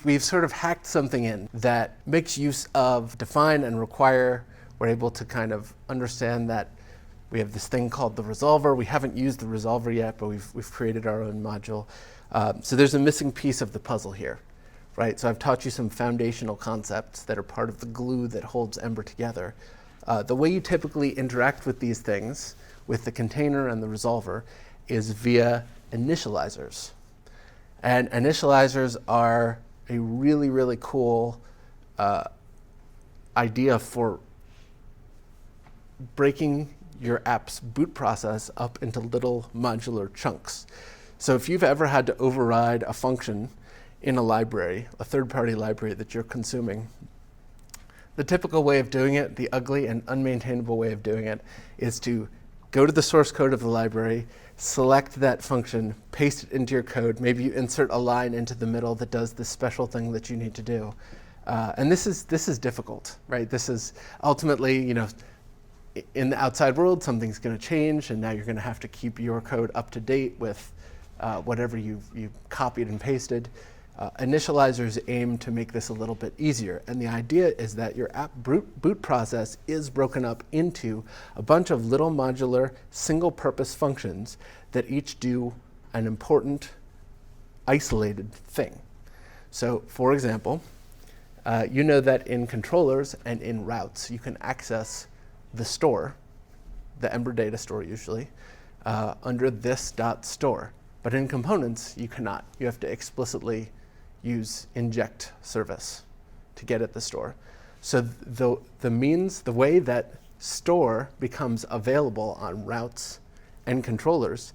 we've sort of hacked something in that makes use of define and require. We're able to kind of understand that we have this thing called the resolver. We haven't used the resolver yet, but we've created our own module. So there's a missing piece of the puzzle here, right? So I've taught you some foundational concepts that are part of the glue that holds Ember together. The way you typically interact with these things, with the container and the resolver, is via initializers. And initializers are a really, really cool idea for breaking your app's boot process up into little modular chunks. So if you've ever had to override a function in a library, a third-party library that you're consuming, the typical way of doing it, the ugly and unmaintainable way of doing it, is to go to the source code of the library, select that function, paste it into your code. Maybe you insert a line into the middle that does this special thing that you need to do. And this is difficult, right? This is ultimately, in the outside world, something's going to change, and now you're going to have to keep your code up to date with whatever you've copied and pasted. Initializers aim to make this a little bit easier, and the idea is that your app boot process is broken up into a bunch of little modular single-purpose functions that each do an important isolated thing. So, for example, you know that in controllers and in routes, you can access the store, the Ember data store usually, under this .store. But in components, you cannot. You have to explicitly use inject service to get at the store. So the way that store becomes available on routes and controllers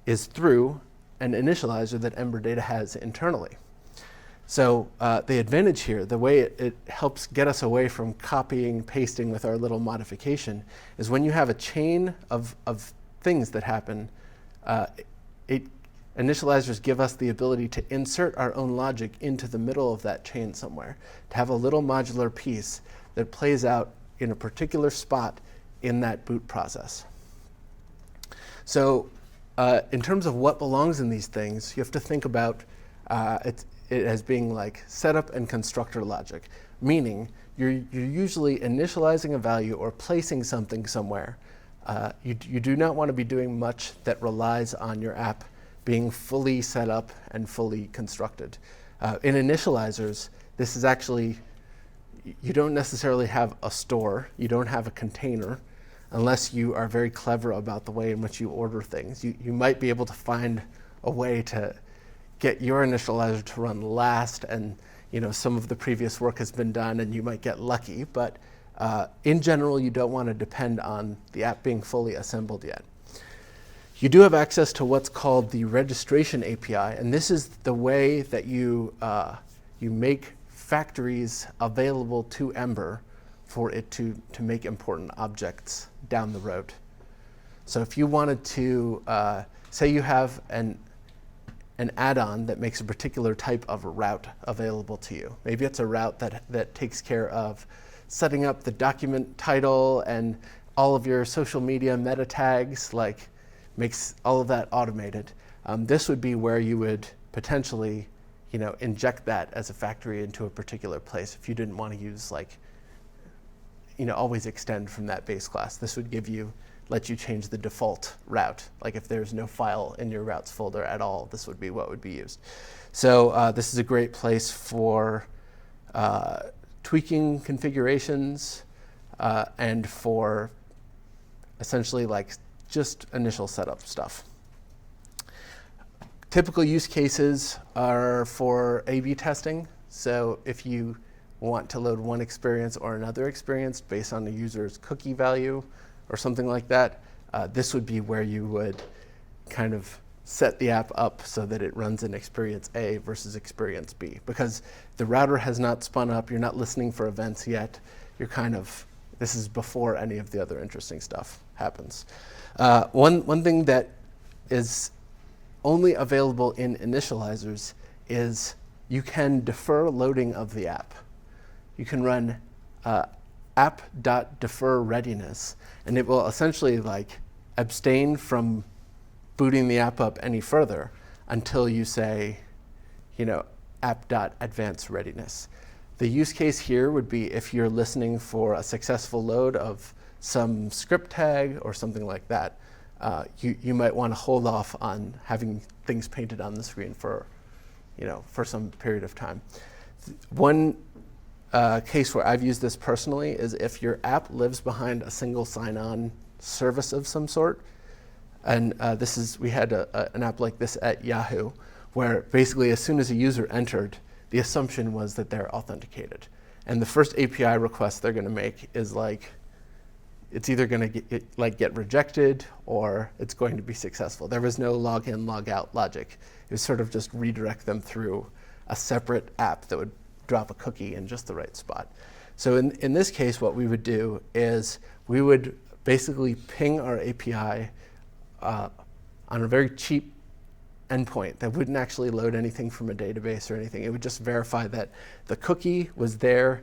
is through an initializer that Ember Data has internally. So the advantage here, the way it helps get us away from copying, pasting with our little modification, is when you have a chain of things that happen, initializers give us the ability to insert our own logic into the middle of that chain somewhere, to have a little modular piece that plays out in a particular spot in that boot process. So in terms of what belongs in these things, you have to think about it as being like setup and constructor logic, meaning you're usually initializing a value or placing something somewhere. You do not want to be doing much that relies on your app being fully set up and fully constructed. In initializers, this is actually, you don't necessarily have a store, you don't have a container, unless you are very clever about the way in which you order things. You might be able to find a way to get your initializer to run last, and some of the previous work has been done and you might get lucky, but in general, you don't want to depend on the app being fully assembled yet. You do have access to what's called the registration API, and this is the way that you make factories available to Ember for it to make important objects down the road. So if you wanted to, say you have an add-on that makes a particular type of route available to you. Maybe it's a route that takes care of setting up the document title and all of your social media meta tags, like makes all of that automated. This would be where you would potentially, inject that as a factory into a particular place if you didn't want to use always extend from that base class. This would let you change the default route. Like if there's no file in your routes folder at all, this would be what would be used. So this is a great place for tweaking configurations and for essentially just initial setup stuff. Typical use cases are for A/B testing. So if you want to load one experience or another experience based on the user's cookie value or something like that, this would be where you would kind of set the app up so that it runs in experience A versus experience B. Because the router has not spun up, you're not listening for events yet, this is before any of the other interesting stuff happens. One thing that is only available in initializers is you can defer loading of the app. You can run app.defer readiness, and it will essentially abstain from booting the app up any further until you say, app.advanceReadiness. The use case here would be if you're listening for a successful load of some script tag or something like that. You might want to hold off on having things painted on the screen for some period of time. One case where I've used this personally is if your app lives behind a single sign-on service of some sort. And we had an app like this at Yahoo, where basically as soon as a user entered, the assumption was that they're authenticated. And the first API request they're going to make is it's either going to get rejected or it's going to be successful. There was no login, logout logic. It was sort of just redirect them through a separate app that would drop a cookie in just the right spot. So in this case, what we would do is we would basically ping our API on a very cheap endpoint that wouldn't actually load anything from a database or anything. It would just verify that the cookie was there,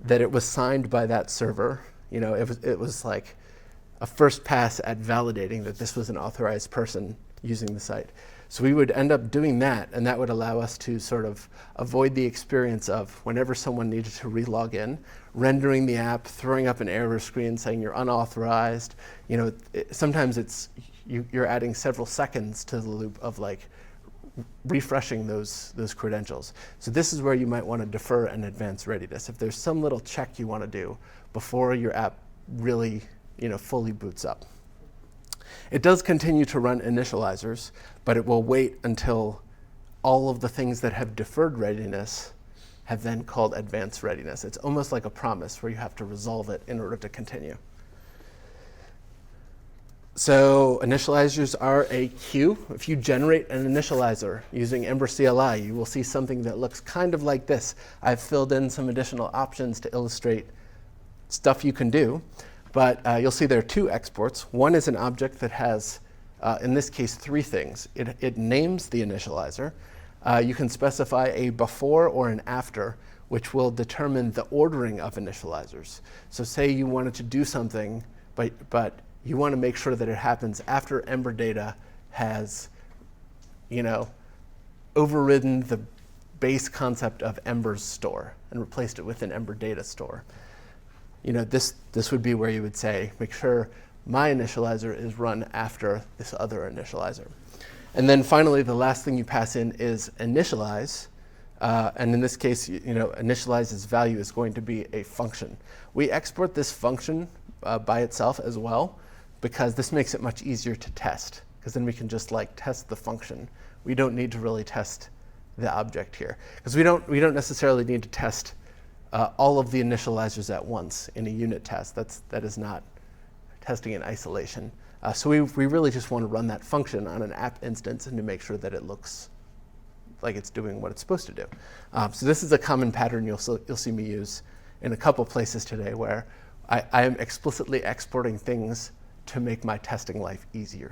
that it was signed by that server. It was like a first pass at validating that this was an authorized person using the site. So we would end up doing that, and that would allow us to sort of avoid the experience of whenever someone needed to re-log in, rendering the app, throwing up an error screen saying you're unauthorized. Sometimes you're adding several seconds to the loop of refreshing those credentials. So this is where you might want to defer an advanced readiness. If there's some little check you want to do before your app really fully boots up. It does continue to run initializers, but it will wait until all of the things that have deferred readiness have then called advanced readiness. It's almost like a promise where you have to resolve it in order to continue. So initializers are a queue. If you generate an initializer using Ember CLI, you will see something that looks kind of like this. I've filled in some additional options to illustrate stuff you can do. But you'll see there are two exports. One is an object that has, in this case, three things. It names the initializer. You can specify a before or an after, which will determine the ordering of initializers. So say you wanted to do something, but you want to make sure that it happens after Ember data has overridden the base concept of Ember's store and replaced it with an Ember data store. This would be where you would say, make sure my initializer is run after this other initializer. And then finally, the last thing you pass in is initialize. And in this case, initialize's value is going to be a function. We export this function by itself as well, because this makes it much easier to test, because then we can just test the function. We don't need to really test the object here, because we don't necessarily need to test all of the initializers at once in a unit test. That is not testing in isolation. So we really just want to run that function on an app instance and to make sure that it looks like it's doing what it's supposed to do. So this is a common pattern you'll see me use in a couple places today, where I am explicitly exporting things to make my testing life easier.